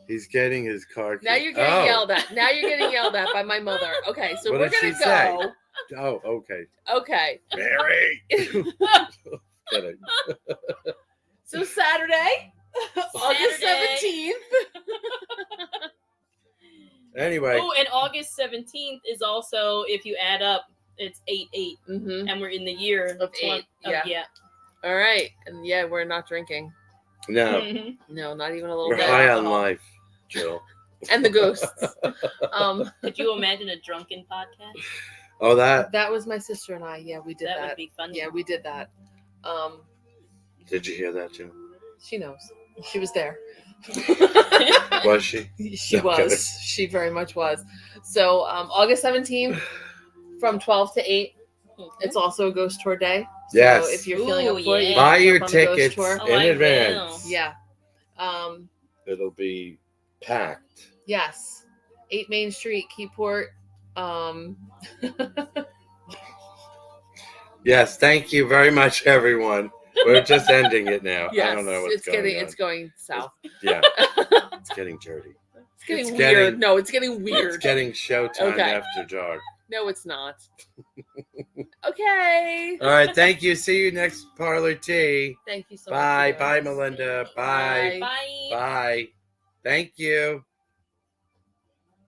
he's getting his car.
Now
key.
you're getting
Oh.
yelled at. Now you're getting yelled at by my mother. Okay, so
What
we're
did
gonna
she say?
go.
Oh, okay.
Okay,
Mary. Kidding.
so Saturday, August
Saturday.
17th.
Anyway,
Oh, and August 17th is also, if you add up, it's 8/8,
Mm-hmm.
and we're in the year
Of 8, yeah.
yeah.
All right, and yeah, we're not drinking.
no,
Mhm.
No, not even a little
we're
bit. of
high on
alcohol.
life, Jill.
And the ghosts.
Could you imagine a drunken podcast?
Oh, that.
That was my sister and I. Yeah, we did
That
that.
would be funny.
Yeah, we did that.
Did you hear that, Jill?
She knows. She was there.
Was she?
She
Okay.
was. She very much was. So August 17th from 12 to 8. It's also a ghost tour day. So
Yes.
if you're feeling up
Ooh,
for it, you
yeah.
can
Buy
jump
your
on a ghost
tickets
tour.
Oh,
in
I
advance.
will.
Yeah.
It'll be packed.
Yes. 8 Main Street, Keyport.
Yes, thank you very much, everyone. We're just ending it now.
Yes,
I don't know what's going on.
it's going south.
Yeah, it's getting dirty.
It's getting
It's
weird.
getting-
No, it's getting weird.
It's getting showtime
Okay.
after dark.
No, it's not. Okay.
All right, thank you. See you next Parlour Tea.
Thank you so much.
Bye.
for
Bye,
doing this.
Melinda. Bye.
Bye.
Bye. Thank you.